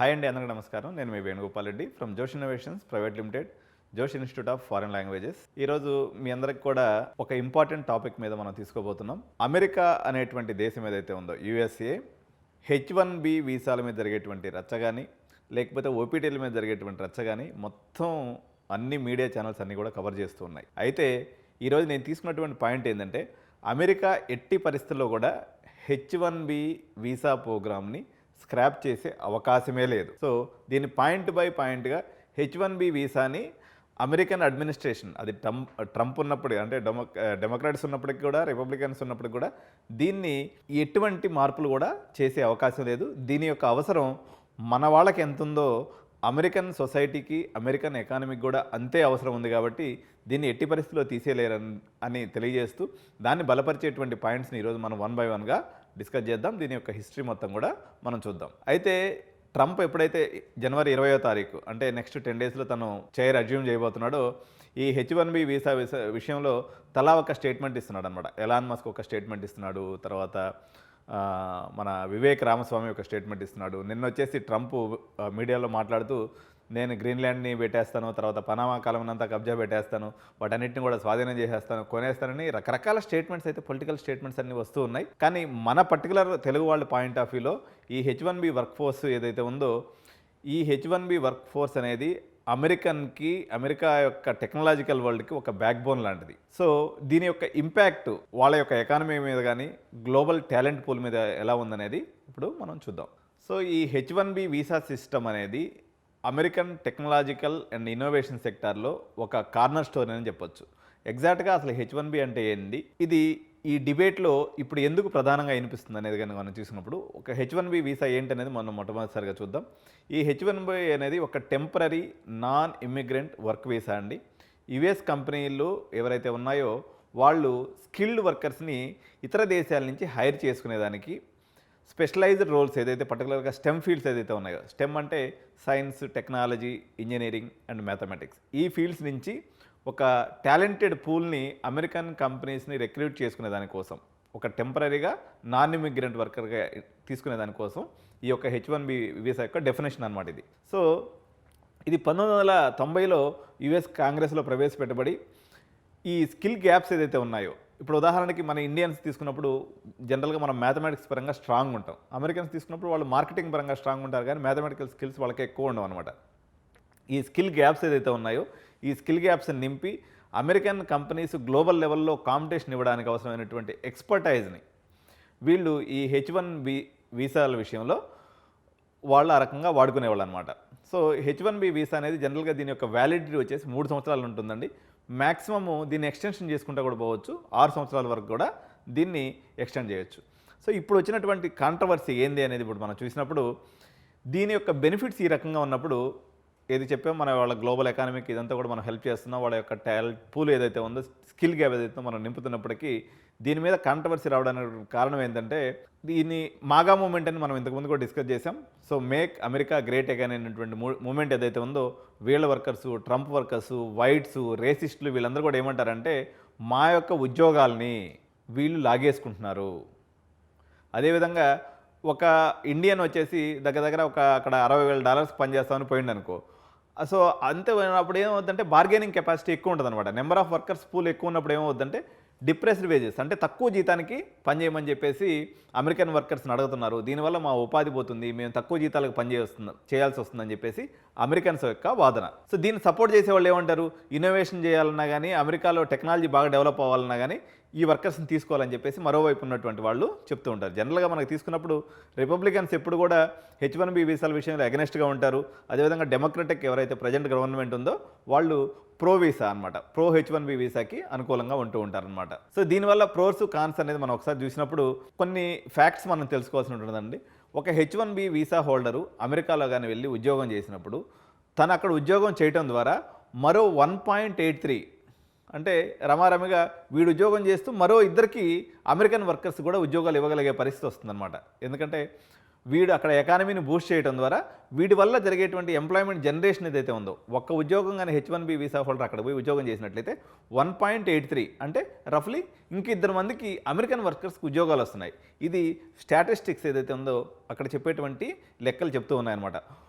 Hi అండి, అందరికీ నమస్కారం. నేను మీ వేణుగోపాల్ రెడ్డి ఫ్రమ్ జోష్ ఇన్నోవేషన్స్ ప్రైవేట్ లిమిటెడ్, జోష్ ఇన్స్టిట్యూట్ ఆఫ్ ఫారెన్ లాంగ్వేజెస్. ఈరోజు మీ అందరికి కూడా ఒక ఇంపార్టెంట్ టాపిక్ మీద మనం తీసుకోబోతున్నాం. అమెరికా అనేటువంటి దేశం ఏదైతే ఉందో యూఎస్ఏ, H1B వీసాల మీద జరిగేటువంటి రచ్చ కానీ, లేకపోతే ఓపీటీల మీద జరిగేటువంటి రచ్చ కానీ మొత్తం అన్ని మీడియా ఛానల్స్ అన్నీ కూడా కవర్ చేస్తూ ఉన్నాయి. అయితే ఈరోజు నేను తీసుకున్నటువంటి పాయింట్ ఏంటంటే, అమెరికా ఎట్టి పరిస్థితుల్లో కూడా H1B వీసా ప్రోగ్రామ్ని స్క్రాప్ చేసే అవకాశమే లేదు. సో దీన్ని పాయింట్ బై పాయింట్గా H1B వీసాని అమెరికన్ అడ్మినిస్ట్రేషన్, అది ట్రంప్ ఉన్నప్పుడు అంటే డెమోక్రాట్స్ ఉన్నప్పటికీ కూడా, రిపబ్లికన్స్ ఉన్నప్పటికీ కూడా దీన్ని ఎటువంటి మార్పులు కూడా చేసే అవకాశం లేదు. దీని యొక్క అవసరం మన వాళ్ళకి ఎంత ఉందో అమెరికన్ సొసైటీకి, అమెరికన్ ఎకానమీకి కూడా అంతే అవసరం ఉంది. కాబట్టి దీన్ని ఎట్టి పరిస్థితుల్లో తీసేయలేరని అని తెలియజేస్తూ దాన్ని బలపరిచేటువంటి పాయింట్స్ని ఈరోజు మనం వన్ బై వన్గా డిస్కస్ చేద్దాం. దీని యొక్క హిస్టరీ మొత్తం కూడా మనం చూద్దాం. అయితే ట్రంప్ ఎప్పుడైతే జనవరి 20వ తారీఖు అంటే నెక్స్ట్ 10 డేస్లో తను చైర్ అజ్యూమ్ చేయబోతున్నాడో, ఈ H1B వీసా విషయంలో తలా ఒక స్టేట్మెంట్ ఇస్తున్నాడు అనమాట. ఎలాన్ మస్క్ ఒక స్టేట్మెంట్ ఇస్తున్నాడు, తర్వాత మన వివేక్ రామస్వామి ఒక స్టేట్మెంట్ ఇస్తున్నాడు. నిన్న వచ్చేసి ట్రంప్ మీడియాలో మాట్లాడుతూ, నేను గ్రీన్లాండ్ని పెట్టేస్తాను, తర్వాత పనామా కాలంనంతా కబ్జా పెట్టేస్తాను, వాటన్నిటిని కూడా స్వాధీనం చేసేస్తాను, కొనేస్తానని రకరకాల స్టేట్మెంట్స్ అయితే, పొలిటికల్ స్టేట్మెంట్స్ అన్నీ వస్తూ ఉన్నాయి. కానీ మన పర్టికులర్ తెలుగు వాళ్ళ పాయింట్ ఆఫ్ వ్యూలో ఈ H1B వర్క్ ఫోర్స్ ఏదైతే ఉందో, ఈ H1B వర్క్ ఫోర్స్ అనేది అమెరికా యొక్క టెక్నాలజికల్ వరల్డ్కి ఒక బ్యాక్ బోన్ లాంటిది. సో దీని యొక్క ఇంపాక్ట్ వాళ్ళ యొక్క ఎకానమీ మీద కానీ, గ్లోబల్ టాలెంట్ పూల్ మీద ఎలా ఉందనేది ఇప్పుడు మనం చూద్దాం. సో ఈ H1B వీసా సిస్టమ్ అనేది అమెరికన్ టెక్నాలజికల్ అండ్ ఇన్నోవేషన్ సెక్టార్లో ఒక కార్నర్ స్టోన్ అని చెప్పొచ్చు. ఎగ్జాక్ట్గా అసలు H1B అంటే ఏంటి, ఇది ఈ డిబేట్లో ఇప్పుడు ఎందుకు ప్రధానంగా వినిపిస్తుంది అనేది కానీ మనం చూసినప్పుడు, ఒక H1B వీసా ఏంటనేది మనం మొట్టమొదటిసారిగా చూద్దాం. ఈ H1B అనేది ఒక temporary non immigrant work visa అండి. యుఎస్ కంపెనీలు ఎవరైతే ఉన్నాయో వాళ్ళు స్కిల్డ్ వర్కర్స్ని ఇతర దేశాల నుంచి హైర్ చేసుకునేదానికి స్పెషలైజ్డ్ రోల్స్ ఏదైతే పర్టికులర్గా స్టెమ్ ఫీల్డ్స్ ఏదైతే ఉన్నాయో, స్టెమ్ అంటే science, technology, engineering and mathematics, ఈ ఫీల్డ్స్ నుంచి ఒక టాలెంటెడ్ పూల్ని అమెరికన్ కంపెనీస్ని రిక్రూట్ చేసుకునే దానికోసం, ఒక టెంపరీగా నాన్ ఇమిగ్రెంట్ వర్కర్గా తీసుకునే దానికోసం ఈ యొక్క H1B వీసా యొక్క డెఫినేషన్ అనమాట ఇది. సో ఇది 1990లో యుఎస్ కాంగ్రెస్లో ప్రవేశపెట్టబడి ఈ స్కిల్ గ్యాప్స్ ఏదైతే ఉన్నాయో, ఇప్పుడు ఉదాహరణకి మన ఇండియన్స్ తీసుకున్నప్పుడు జనరల్గా మనం మ్యాథమెటిక్స్ పరంగా స్ట్రాంగ్ ఉంటాం. అమెరికన్స్ తీసుకున్నప్పుడు వాళ్ళు మార్కెటింగ్ పరంగా స్ట్రాంగ్ ఉంటారు, కానీ మ్యాథమెటికల్ స్కిల్స్ వాళ్ళకి ఎక్కువ ఉండవు అనమాట. ఈ స్కిల్ గ్యాప్స్ ఏదైతే ఉన్నాయో, ఈ స్కిల్ గ్యాప్స్ని నింపి అమెరికన్ కంపెనీస్ గ్లోబల్ లెవెల్లో కాంపిటీషన్ ఇవ్వడానికి అవసరమైనటువంటి ఎక్స్పర్టైజ్ని వీళ్ళు ఈ H1B వీసాల విషయంలో వాళ్ళు ఆ రకంగా వాడుకునేవాళ్ళు అనమాట. సో H1B వీసా అనేది జనరల్గా దీని యొక్క వ్యాలిడిటీ వచ్చేసి 3 సంవత్సరాలు ఉంటుందండి. మ్యాక్సిమము దీన్ని ఎక్స్టెన్షన్ చేసుకుంటూ కూడా పోవచ్చు, 6 సంవత్సరాల వరకు కూడా దీన్ని ఎక్స్టెండ్ చేయొచ్చు. సో ఇప్పుడు వచ్చినటువంటి కాంట్రవర్సీ ఏంది అనేది ఇప్పుడు మనం చూసినప్పుడు, దీని యొక్క బెనిఫిట్స్ ఈ రకంగా ఉన్నప్పుడు ఏది చెప్పామో, మన వాళ్ళ గ్లోబల్ ఎకానమీకి ఇదంతా కూడా మనం హెల్ప్ చేస్తున్నాం, వాళ్ళ యొక్క టాలెంట్ పూల్ ఏదైతే ఉందో, స్కిల్ గ్యాప్ ఏదైతే మనం నింపుతున్నప్పటికీ దీని మీద కాంట్రవర్సీ రావడానికి కారణం ఏంటంటే, దీన్ని మాగా మూమెంట్ అని మనం ఇంతకుముందు కూడా డిస్కస్ చేసాం. So make America great again అనేటువంటి మూమెంట్ ఏదైతే ఉందో, వీళ్ళ వర్కర్సు, ట్రంప్ వర్కర్సు, వైట్స్, రేసిస్టులు వీళ్ళందరూ కూడా ఏమంటారంటే, మా యొక్క ఉద్యోగాల్ని వీళ్ళు లాగేసుకుంటున్నారు. అదేవిధంగా ఒక ఇండియన్ వచ్చేసి దగ్గర అక్కడ $60,000 పనిచేస్తామని పోయింది అనుకో. సో అంతే అప్పుడు ఏమవుతుందంటే బార్గెనింగ్ కెపాసిటీ ఎక్కువ ఉంటుంది అనమాట. నెంబర్ ఆఫ్ వర్కర్స్ పూల్ ఎక్కువ ఉన్నప్పుడు ఏమవుతుందంటే డిప్రెస్డ్ వేజెస్, అంటే తక్కువ జీతానికి పనిచేయమని చెప్పేసి అమెరికన్ వర్కర్స్ని అడుగుతున్నారు. దీనివల్ల మా ఉపాధి పోతుంది, మేము తక్కువ జీతాలకు చేయాల్సి వస్తుందని చెప్పేసి అమెరికన్స్ యొక్క వాదన. సో దీన్ని సపోర్ట్ చేసే వాళ్ళు ఏమంటారు, ఇన్నోవేషన్ చేయాలన్నా కానీ, అమెరికాలో టెక్నాలజీ బాగా డెవలప్ అవ్వాలన్నా కానీ ఈ వర్కర్స్ని తీసుకోవాలని చెప్పేసి మరోవైపు ఉన్నటువంటి వాళ్ళు చెప్తూ ఉంటారు. జనరల్గా మనకు తీసుకున్నప్పుడు రిపబ్లికన్స్ ఎప్పుడు కూడా H1B వీసాల విషయంలో అగెనెస్ట్గా ఉంటారు. అదేవిధంగా డెమోక్రటిక్ ఎవరైతే ప్రజెంట్ గవర్నమెంట్ ఉందో వాళ్ళు ప్రో వీసా అనమాట, ప్రో H1B వీసాకి అనుకూలంగా ఉంటూ ఉంటారనమాట. సో దీనివల్ల ప్రోస్, కాన్స్ అనేది మనం ఒకసారి చూసినప్పుడు కొన్ని ఫ్యాక్ట్స్ మనం తెలుసుకోవాల్సి ఉంటుందండి. ఒక H1B వీసా హోల్డరు అమెరికాలో కానీ వెళ్ళి ఉద్యోగం చేసినప్పుడు, తను అక్కడ ఉద్యోగం చేయటం ద్వారా మరో 1.83 అంటే రమారమిగా వీడు ఉద్యోగం చేస్తూ మరో 2 అమెరికన్ వర్కర్స్ కూడా ఉద్యోగాలు ఇవ్వగలిగే పరిస్థితి వస్తుందన్నమాట. ఎందుకంటే వీడు అక్కడ ఎకానమీని బూస్ట్ చేయడం ద్వారా వీడి వల్ల జరిగేటువంటి ఎంప్లాయ్మెంట్ జనరేషన్ ఏదైతే ఉందో, ఒక్క ఉద్యోగం కానీ H1B వీసా హోల్డర్ అక్కడ పోయి ఉద్యోగం చేసినట్లయితే 1.83 అంటే రఫ్లీ ఇంక 2 మందికి అమెరికన్ వర్కర్స్కి ఉద్యోగాలు వస్తున్నాయి. ఇది స్టాటిస్టిక్స్ ఏదైతే ఉందో అక్కడ చెప్పేటువంటి లెక్కలు చెప్తూ ఉన్నాయన్నమాట.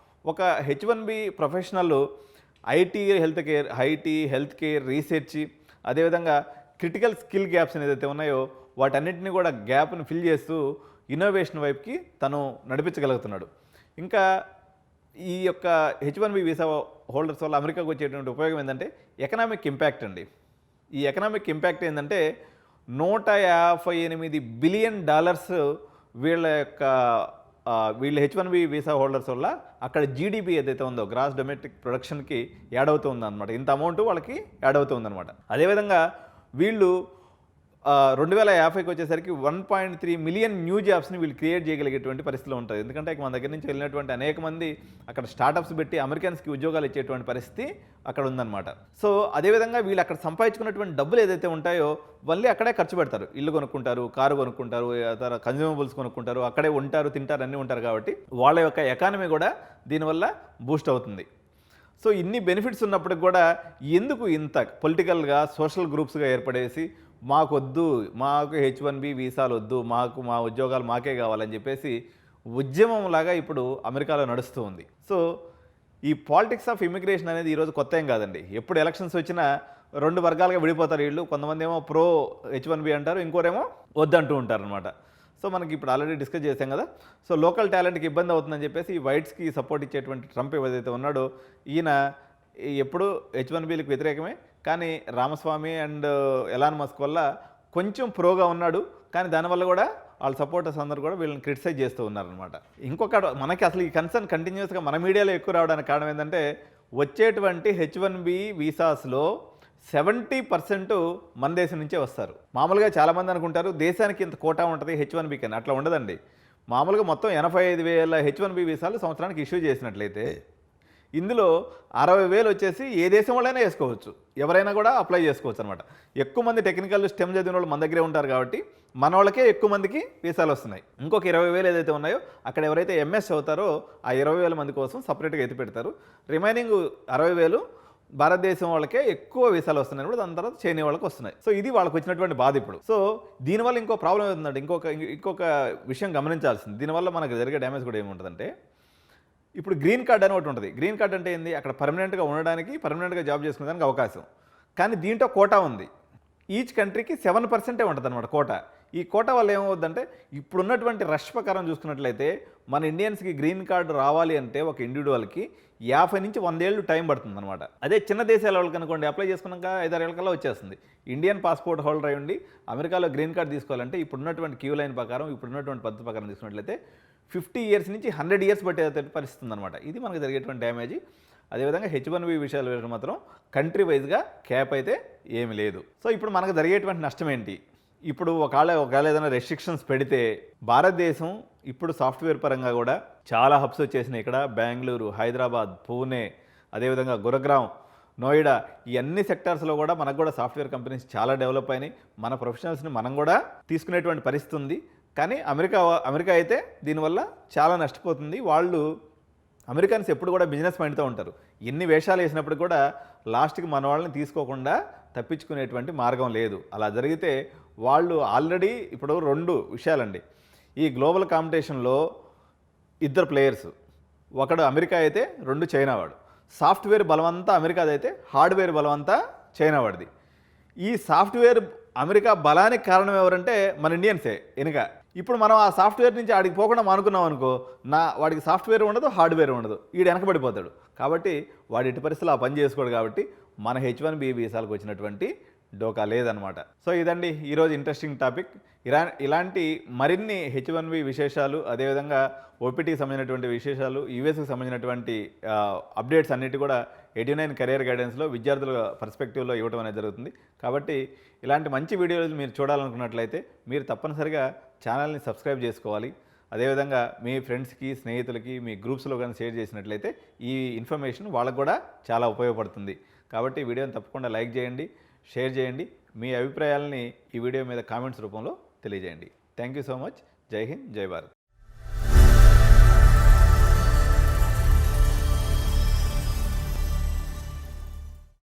ఒక H1B professional IT health care research, అదేవిధంగా క్రిటికల్ స్కిల్ గ్యాప్స్ ఏదైతే ఉన్నాయో వాటన్నిటిని కూడా గ్యాప్ను ఫిల్ చేస్తూ ఇన్నోవేషన్ వైపుకి తను నడిపించగలుగుతున్నాడు. ఇంకా ఈ యొక్క H1B వీసా హోల్డర్స్ వల్ల అమెరికాకు వచ్చేటువంటి ఉపయోగం ఏంటంటే ఎకనామిక్ ఇంపాక్ట్ అండి. ఈ ఎకనామిక్ ఇంపాక్ట్ ఏంటంటే $158 బిలియన్ వీళ్ళ H1B వీసా హోల్డర్స్ వల్ల అక్కడ జీడిపి ఏదైతే ఉందో గ్రాస్ డొమెస్టిక్ ప్రొడక్షన్కి యాడ్ అవుతుంది అనమాట. ఇంత అమౌంట్ వాళ్ళకి యాడ్ అవుతుంది అనమాట. అదేవిధంగా వీళ్ళు 2050కి వచ్చేసరికి 1.3 మిలియన్ న్యూ జాబ్స్ని వీళ్ళు క్రియేట్ చేయగలిగేటువంటి పరిస్థితిలో ఉంటుంది. ఎందుకంటే మన దగ్గర నుంచి వెళ్ళినటువంటి అనేక మంది అక్కడ స్టార్టప్స్ పెట్టి అమెరికన్స్కి ఉద్యోగాలు ఇచ్చేటువంటి పరిస్థితి అక్కడ ఉందన్నమాట. సో అదేవిధంగా వీళ్ళు అక్కడ సంపాదించుకున్నటువంటి డబ్బులు ఏదైతే ఉంటాయో మళ్ళీ అక్కడే ఖర్చు పెడతారు. ఇల్లు కొనుక్కుంటారు, కారు కొనుక్కుంటారు, కన్జ్యూమబుల్స్ కొనుక్కుంటారు, అక్కడే ఉంటారు, తింటారు, అన్నీ ఉంటారు. కాబట్టి వాళ్ళ యొక్క ఎకానమీ కూడా దీనివల్ల బూస్ట్ అవుతుంది. సో ఇన్ని బెనిఫిట్స్ ఉన్నప్పటికి కూడా ఎందుకు ఇంత పొలిటికల్గా సోషల్ గ్రూప్స్గా ఏర్పడేసి మాకు H1B వీసాలు వద్దు, మా ఉద్యోగాలు మాకే కావాలని చెప్పేసి ఉద్యమంలాగా ఇప్పుడు అమెరికాలో నడుస్తూ ఉంది. సో ఈ పాలిటిక్స్ ఆఫ్ ఇమిగ్రేషన్ అనేది ఈరోజు కొత్త ఏం కాదండి. ఎప్పుడు ఎలక్షన్స్ వచ్చినా 2 వర్గాలుగా విడిపోతారు వీళ్ళు. కొంతమంది ఏమో ప్రో H1B అంటారు, ఇంకోరేమో వద్దంటూ ఉంటారు అనమాట. సో మనకి ఇప్పుడు ఆల్రెడీ డిస్కస్ చేసాం కదా. సో లోకల్ టాలెంట్కి ఇబ్బంది అవుతుందని చెప్పేసి ఈ వైట్స్కి సపోర్ట్ ఇచ్చేటువంటి ట్రంప్ ఏదైతే ఉన్నాడో ఈయన ఎప్పుడు H1Bలకు వ్యతిరేకమే. కానీ రామస్వామి అండ్ ఎలాన్ మస్క్ వల్ల కొంచెం ప్రోగా ఉన్నాడు. కానీ దానివల్ల కూడా వాళ్ళ సపోర్టర్స్ అందరూ కూడా వీళ్ళని క్రిటిసైజ్ చేస్తూ ఉన్నారనమాట. ఇంకొక మనకి అసలు ఈ కన్సర్న్ కంటిన్యూస్గా మన మీడియాలో ఎక్కువ రావడానికి కారణం ఏంటంటే వచ్చేటువంటి H1B వీసాస్లో 70% మన దేశం నుంచే వస్తారు. మామూలుగా చాలామంది అనుకుంటారు దేశానికి ఇంత కోటా ఉంటుంది H1B కానీ, అట్లా ఉండదండి. మామూలుగా మొత్తం 85,000 H1B వీసాలు సంవత్సరానికి ఇష్యూ చేసినట్లయితే ఇందులో 60,000 వచ్చేసి ఏ దేశం వాళ్ళైనా వేసుకోవచ్చు, ఎవరైనా కూడా అప్లై చేసుకోవచ్చు అనమాట. ఎక్కువ మంది టెక్నికల్ స్టెమ్ చదివిన వాళ్ళు మన దగ్గరే ఉంటారు కాబట్టి మన వాళ్ళకే ఎక్కువ మందికి వీసాలు వస్తున్నాయి. ఇంకొక 20,000 ఏదైతే ఉన్నాయో అక్కడ ఎవరైతే MS అవుతారో ఆ 20,000 మంది కోసం సపరేట్గా ఎత్తి పెడతారు. రిమైనింగ్ 60,000 భారతదేశం వాళ్ళకే ఎక్కువ వీసాలు వస్తున్నాయి కూడా, దాని తర్వాత చైనా వాళ్ళకి వస్తున్నాయి. సో ఇది వాళ్ళకి వచ్చినటువంటి బాధ ఇప్పుడు. సో దీనివల్ల ఇంకో ప్రాబ్లం అవుతుందండి. ఇంకొక విషయం గమనించాల్సింది, దీనివల్ల మనకు జరిగే డ్యామేజ్ కూడా ఏముంటుందంటే ఇప్పుడు గ్రీన్ కార్డ్ అని ఒకటి ఉంటుంది. గ్రీన్ కార్డ్ అంటే ఏంది, అక్కడ పర్మనెంట్గా ఉండడానికి, పర్మనెంట్గా జాబ్ చేసుకునేదానికి అవకాశం. కానీ దీంట్లో కోటా ఉంది. ఈచ్ కంట్రీకి 7% ఉంటుంది అనమాట కోటా. ఈ కోటా వల్ల ఏమవుద్దంటే ఇప్పుడున్నటువంటి రష్ ప్రకారం చూసుకున్నట్లయితే మన ఇండియన్స్కి గ్రీన్ కార్డు రావాలి అంటే ఒక ఇండివిజువల్కి 50 నుంచి 100 ఏళ్ళు టైం పడుతుంది అనమాట. అదే చిన్న దేశాల వాళ్ళకి అనుకోండి అప్లై చేసుకున్నాక 5-6 ఏళ్ళకల్లా వచ్చేస్తుంది. ఇండియన్ పాస్పోర్ట్ హోల్డర్ అయి ఉండి అమెరికాలో గ్రీన్ కార్డ్ తీసుకోవాలంటే ఇప్పుడున్నటువంటి క్యూ లైన్ ప్రకారం, ఇప్పుడున్నటువంటి పద్ధతి ప్రకారం తీసుకున్నట్లయితే 50 ఇయర్స్ నుంచి 100 ఇయర్స్ పట్టే పరిస్థితి అనమాట. ఇది మనకు జరిగేటువంటి డ్యామేజ్. అదేవిధంగా H1B విషయాలు వేయడం మాత్రం కంట్రీ వైజ్గా క్యాప్ అయితే ఏమి లేదు. సో ఇప్పుడు మనకు జరిగేటువంటి నష్టం ఏంటి? ఇప్పుడు ఒకవేళ ఏదైనా రెస్ట్రిక్షన్స్ పెడితే భారతదేశం ఇప్పుడు సాఫ్ట్వేర్ పరంగా కూడా చాలా హబ్స్ వచ్చేసినాయి. ఇక్కడ బెంగళూరు, హైదరాబాద్, పూణే, అదేవిధంగా గురుగ్రామ్, నోయిడా, ఈ అన్ని సెక్టార్స్లో కూడా మనకు కూడా సాఫ్ట్వేర్ కంపెనీస్ చాలా డెవలప్ అయినాయి. మన ప్రొఫెషనల్స్ని మనం కూడా తీసుకునేటువంటి పరిస్థితి ఉంది. కానీ అమెరికా అయితే దీనివల్ల చాలా నష్టపోతుంది. అమెరికన్స్ ఎప్పుడు కూడా బిజినెస్ మైండ్తో ఉంటారు. ఎన్ని వేషాలు వేసినప్పుడు కూడా లాస్ట్కి మన వాళ్ళని తీసుకోకుండా తప్పించుకునేటువంటి మార్గం లేదు. అలా జరిగితే వాళ్ళు ఆల్రెడీ ఇప్పుడు 2 విషయాలండి. ఈ గ్లోబల్ కాంపిటీషన్లో 2 ప్లేయర్స్, ఒకడు అమెరికా అయితే 2 చైనా వాడు. సాఫ్ట్వేర్ బలవంతా అమెరికాది అయితే హార్డ్వేర్ బలవంతా చైనా వాడిది. ఈ సాఫ్ట్వేర్ అమెరికా బలానికి కారణం ఎవరంటే మన ఇండియన్సే వెనుక. ఇప్పుడు మనం ఆ సాఫ్ట్వేర్ నుంచి ఆడికి పోకుండా మానుకున్నాం అనుకో, వాడికి సాఫ్ట్వేర్ ఉండదు, హార్డ్వేర్ ఉండదు, వీడు వెనకబడిపోతాడు. కాబట్టి వాడి ఎట్టి పరిస్థితులు ఆ పని చేసుకోడు. కాబట్టి మన H1B వీసాలకు వచ్చినటువంటి డోకా లేదనమాట. సో ఇదండి ఈరోజు ఇంట్రెస్టింగ్ టాపిక్. ఇలాంటి మరిన్ని H1B విశేషాలు, అదేవిధంగా ఓపీటీకి సంబంధించినటువంటి విశేషాలు, యూఎస్కి సంబంధించినటువంటి అప్డేట్స్ అన్నిటి కూడా 89 కెరియర్ గైడెన్స్లో విద్యార్థుల పర్స్పెక్టివ్లో ఇవ్వడం అనేది జరుగుతుంది. కాబట్టి ఇలాంటి మంచి వీడియోలు మీరు చూడాలనుకున్నట్లయితే మీరు తప్పనిసరిగా ఛానల్ని సబ్స్క్రైబ్ చేసుకోవాలి. అదేవిధంగా మీ ఫ్రెండ్స్కి, స్నేహితులకి, మీ గ్రూప్స్లో కానీ షేర్ చేసినట్లయితే ఈ ఇన్ఫర్మేషన్ వాళ్ళకు కూడా చాలా ఉపయోగపడుతుంది. కాబట్టి వీడియోని తప్పకుండా లైక్ చేయండి, షేర్ చేయండి. మీ అభిప్రాయాలని ఈ వీడియో మీద కామెంట్స్ రూపంలో తెలియజేయండి. Thank you so much. జై హింద్, జై భారత్.